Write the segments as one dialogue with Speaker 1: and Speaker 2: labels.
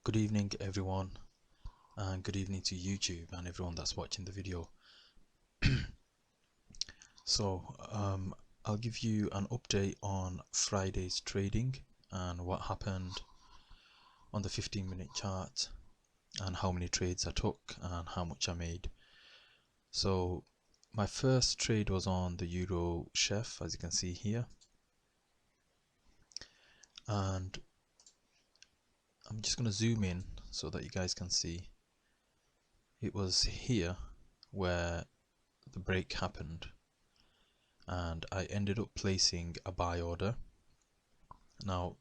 Speaker 1: Good evening everyone, and good evening to YouTube and everyone that's watching the video. So I'll give you an update on Friday's trading and what happened on the 15-minute chart and how many trades I took and how much I made. So my first trade was on the Euro Chef, as you can see here, and I'm just going to zoom in so that you guys can see. It was here where the break happened, and I ended up placing a buy order. Now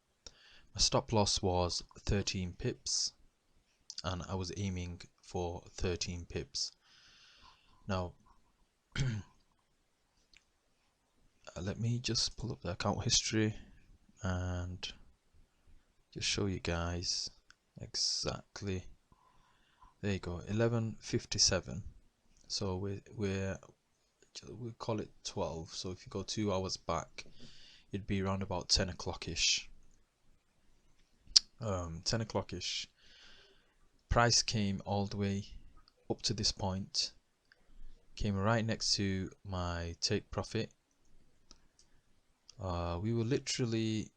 Speaker 1: my stop loss was 13 pips and I was aiming for 13 pips. Now let me just pull up the account history and just show you guys exactly. There you go, 11:57. So we call it 12. So if you go 2 hours back, it'd be around about 10 o'clock ish. 10 o'clock ish. Price came all the way up to this point, came right next to my take profit. We were literally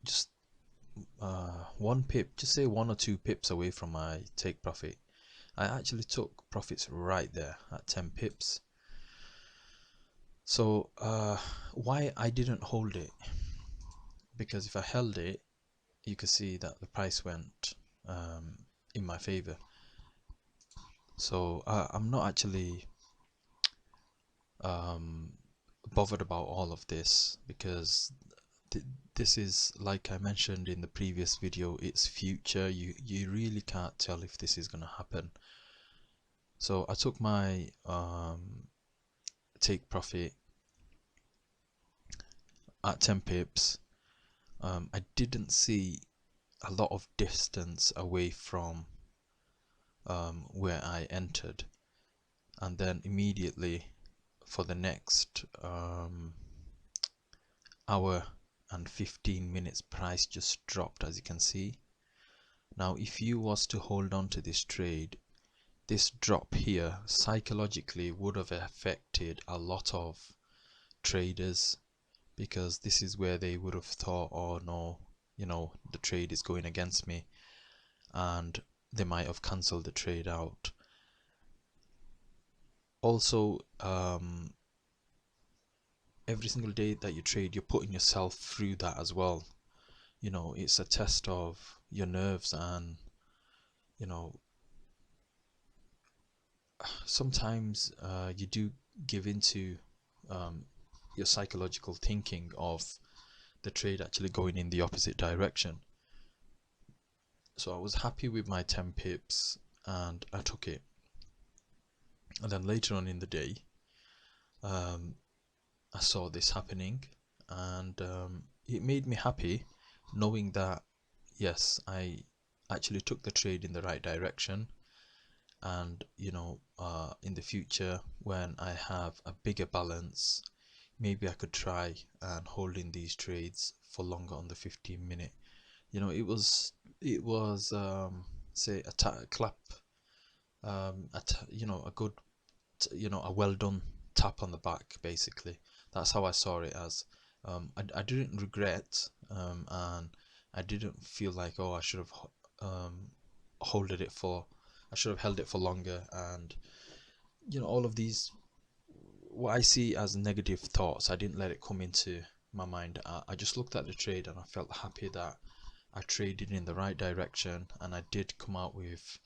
Speaker 1: just 1 pip, just say 1 or 2 pips away from my take profit. I actually took profits right there at 10 pips. So why I didn't hold it? Because if I held it, you could see that the price went in my favor. So I'm not actually bothered about all of this, because this is, like I mentioned in the previous video, it's future. You really can't tell if this is gonna happen. So I took my take profit at 10 pips. I didn't see a lot of distance away from where I entered, and then immediately for the next hour and 15 minutes, price just dropped, as you can see. Now if you was to hold on to this trade, this drop here psychologically would have affected a lot of traders, because this is where they would have thought, oh no, the trade is going against me, and they might have cancelled the trade out. Also, every single day that you trade, you're putting yourself through that as well. It's a test of your nerves, and sometimes you do give into your psychological thinking of the trade actually going in the opposite direction. So I was happy with my 10 pips and I took it. And then later on in the day, I saw this happening, and it made me happy knowing that yes, I actually took the trade in the right direction. And in the future, when I have a bigger balance, maybe I could try and hold in these trades for longer on the 15-minute. It was say a clap, a good, a well done tap on the back, basically. That's how I saw it as. I didn't regret, and I didn't feel like, oh, I should have I should have held it for longer, and all of these, what I see as negative thoughts, I didn't let it come into my mind. I just looked at the trade and I felt happy that I traded in the right direction, and I did come out with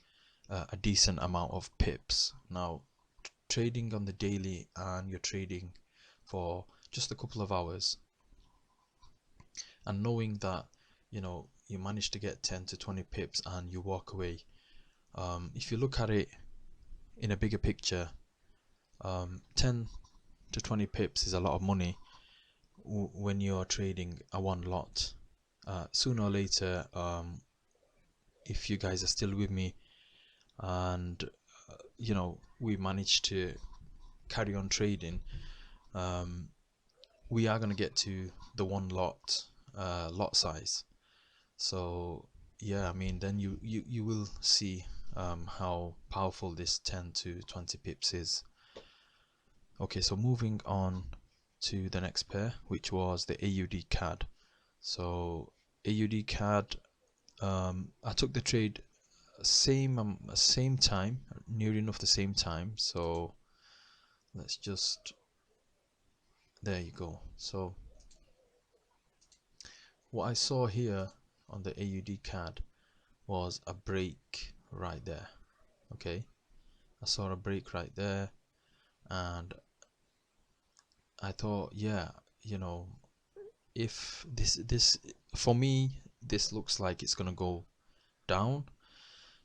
Speaker 1: a decent amount of pips. Now, trading on the daily and you're trading for just a couple of hours, and knowing that you manage to get 10 to 20 pips and you walk away, if you look at it in a bigger picture, 10 to 20 pips is a lot of money when you're trading a one lot. Sooner or later, if you guys are still with me and we manage to carry on trading, we are going to get to the one lot lot size. So yeah, I mean, then you will see how powerful this 10 to 20 pips is. Okay, so moving on to the next pair, which was the AUD CAD. So AUD CAD, I took the trade same time, near enough the same time. So let's just, there you go. So what I saw here on the AUD CAD was a break right there. Okay, I saw a break right there, and I thought, yeah, you know, if this for me, this looks like it's gonna go down.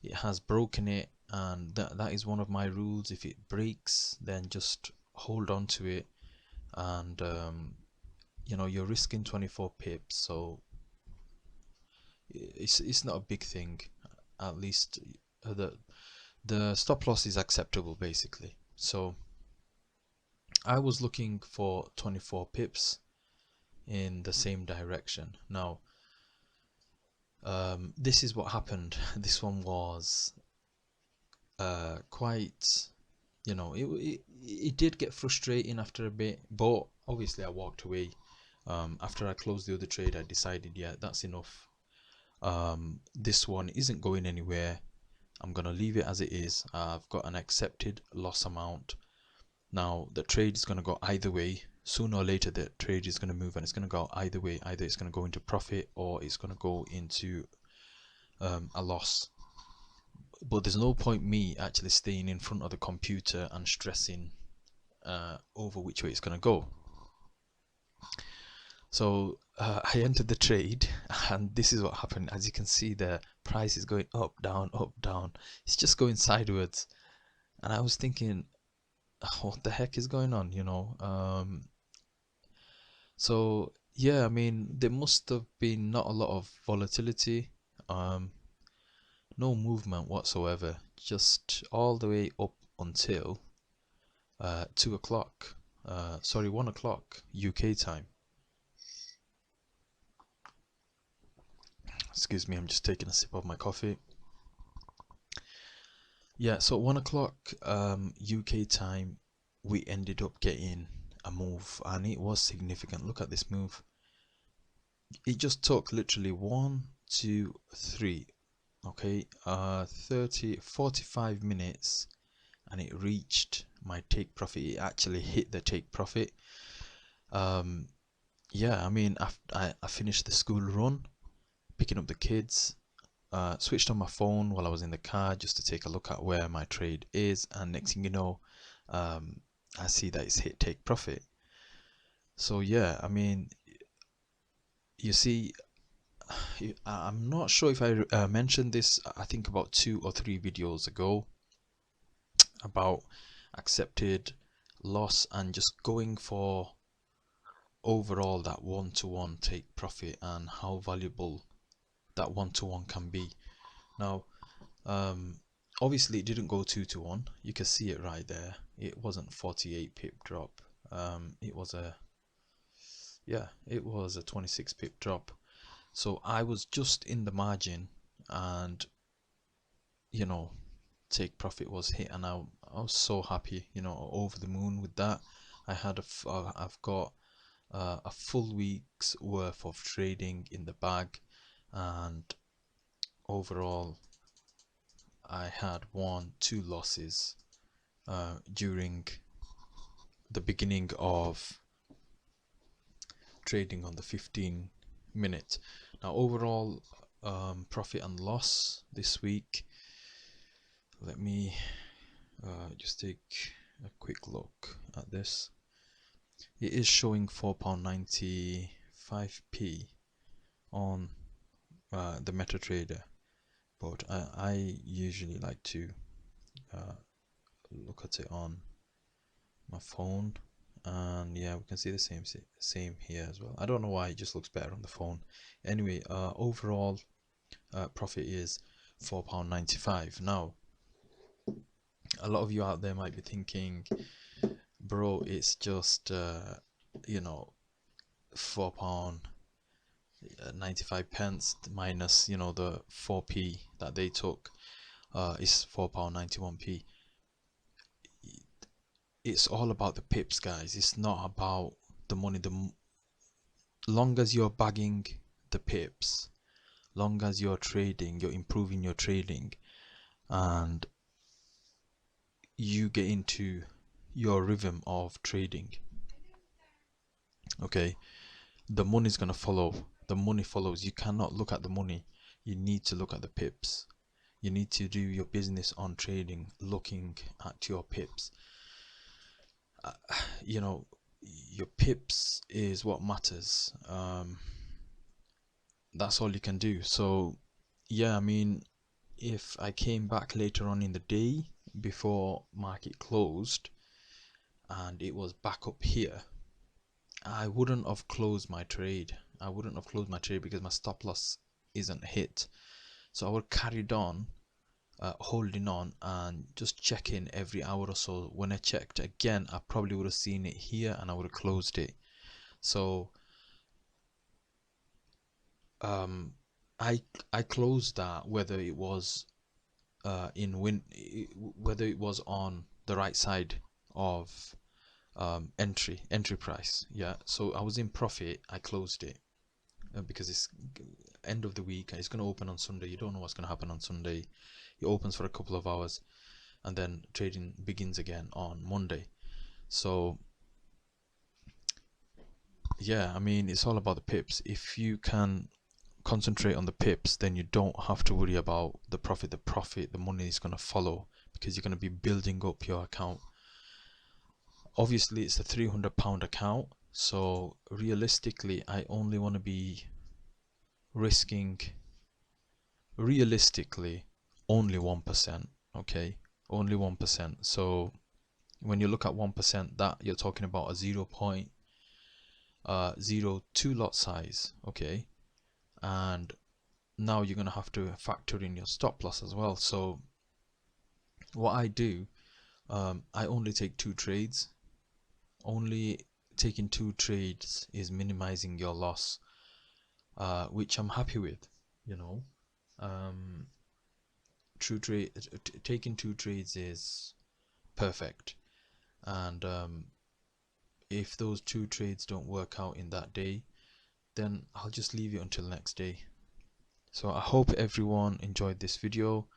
Speaker 1: It has broken it, and that is one of my rules. If it breaks, then just hold on to it, and you know, you're risking 24 pips, so it's not a big thing. At least the stop loss is acceptable basically. So I was looking for 24 pips in the same direction. Now this is what happened. This one was quite, you know, it did get frustrating after a bit, but obviously I walked away. After I closed the other trade, I decided, yeah, that's enough. This one isn't going anywhere. I'm gonna leave it as it is. I've got an accepted loss amount. Now the trade is gonna go either way. Sooner or later the trade is gonna move, and it's gonna go either way. Either it's gonna go into profit, or it's gonna go into a loss. But there's no point me actually staying in front of the computer and stressing over which way it's gonna go. So I entered the trade, and this is what happened. As you can see, the price is going up, down, up, down. It's just going sideways, and I was thinking, what the heck is going on, you know? So yeah, I mean, there must have been not a lot of volatility, no movement whatsoever, just all the way up until 2 o'clock. Sorry, 1 o'clock UK time. Excuse me, I'm just taking a sip of my coffee. Yeah, so 1 o'clock UK time, we ended up getting a move, and it was significant. Look at this move. It just took literally 1, 2, 3, okay, 45 minutes, and it reached my take profit. It actually hit the take profit. Yeah, I mean, I finished the school run, picking up the kids, switched on my phone while I was in the car just to take a look at where my trade is, and next thing you know, I see that it's hit take profit. So yeah, I mean, you see, I'm not sure if I mentioned this, I think about 2 or 3 videos ago, about accepted loss and just going for overall that one-to-one take profit and how valuable that one-to-one can be. Now, obviously it didn't go 2-to-1. You can see it right there. It wasn't 48 pip drop. It was a, yeah, it was a 26 pip drop. So I was just in the margin, and you know, take profit was hit, and I was so happy, you know, over the moon with that. I've got a full week's worth of trading in the bag, and overall I had 1, 2 losses during the beginning of trading on the 15 minute. Now overall profit and loss this week, let me just take a quick look at this. It is showing £4.95p on the MetaTrader, but I usually like to look at it on my phone, and yeah, we can see the same here as well. I don't know why it just looks better on the phone. Anyway, overall profit is £4.95. Now a lot of you out there might be thinking, bro, it's just you know, £4, 95 pence minus, you know, the 4p that they took, is £4.91p. It's all about the pips, guys. It's not about the money. Long as you're bagging the pips, long as you're trading, you're improving your trading, and you get into your rhythm of trading, okay, the money's gonna follow. The money follows. You cannot look at the money. You need to look at the pips. You need to do your business on trading, looking at your pips. You know, your pips is what matters. That's all you can do. So yeah, I mean, if I came back later on in the day before market closed and it was back up here, I wouldn't have closed my trade. I wouldn't have closed my trade because my stop loss isn't hit. So I would carried on holding on and just checking every hour or so. When I checked again, I probably would have seen it here and I would have closed it. So I closed that whether it was whether it was on the right side of entry price. Yeah, so I was in profit. I closed it because it's end of the week and it's going to open on Sunday. You don't know what's going to happen on Sunday. It opens for a couple of hours and then trading begins again on Monday. So yeah, I mean, it's all about the pips. If you can concentrate on the pips, then you don't have to worry about the profit. The money is going to follow because you're going to be building up your account. Obviously it's a £300 account, so realistically I only want to be risking realistically only 1%. Okay, only 1%. So when you look at 1%, that you're talking about a 0.02 lot size. Okay, and now you're gonna have to factor in your stop loss as well. So what I do, I only take 2 trades. Only taking 2 trades is minimizing your loss, which I'm happy with, you know. Taking 2 trades is perfect, and if those 2 trades don't work out in that day, then I'll just leave it until next day. So I hope everyone enjoyed this video,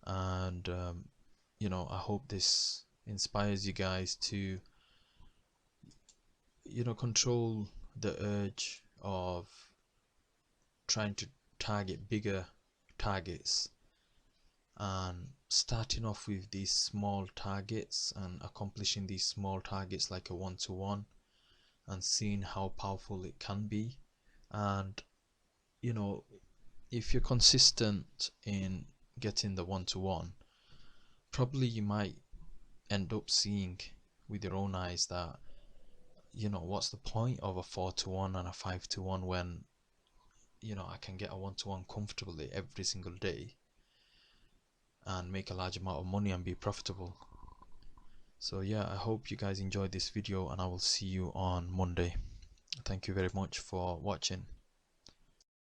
Speaker 1: and you know, I hope this inspires you guys to, you know, control the urge of trying to target bigger targets and starting off with these small targets and accomplishing these small targets like a 1-to-1 and seeing how powerful it can be. And you know, if you're consistent in getting the 1-to-1, probably you might end up seeing with your own eyes that, you know, what's the point of a 4-to-1 and a 5-to-1 when, you know, I can get a 1-to-1 comfortably every single day and make a large amount of money and be profitable. So yeah, I hope you guys enjoyed this video and I will see you on Monday. Thank you very much for watching.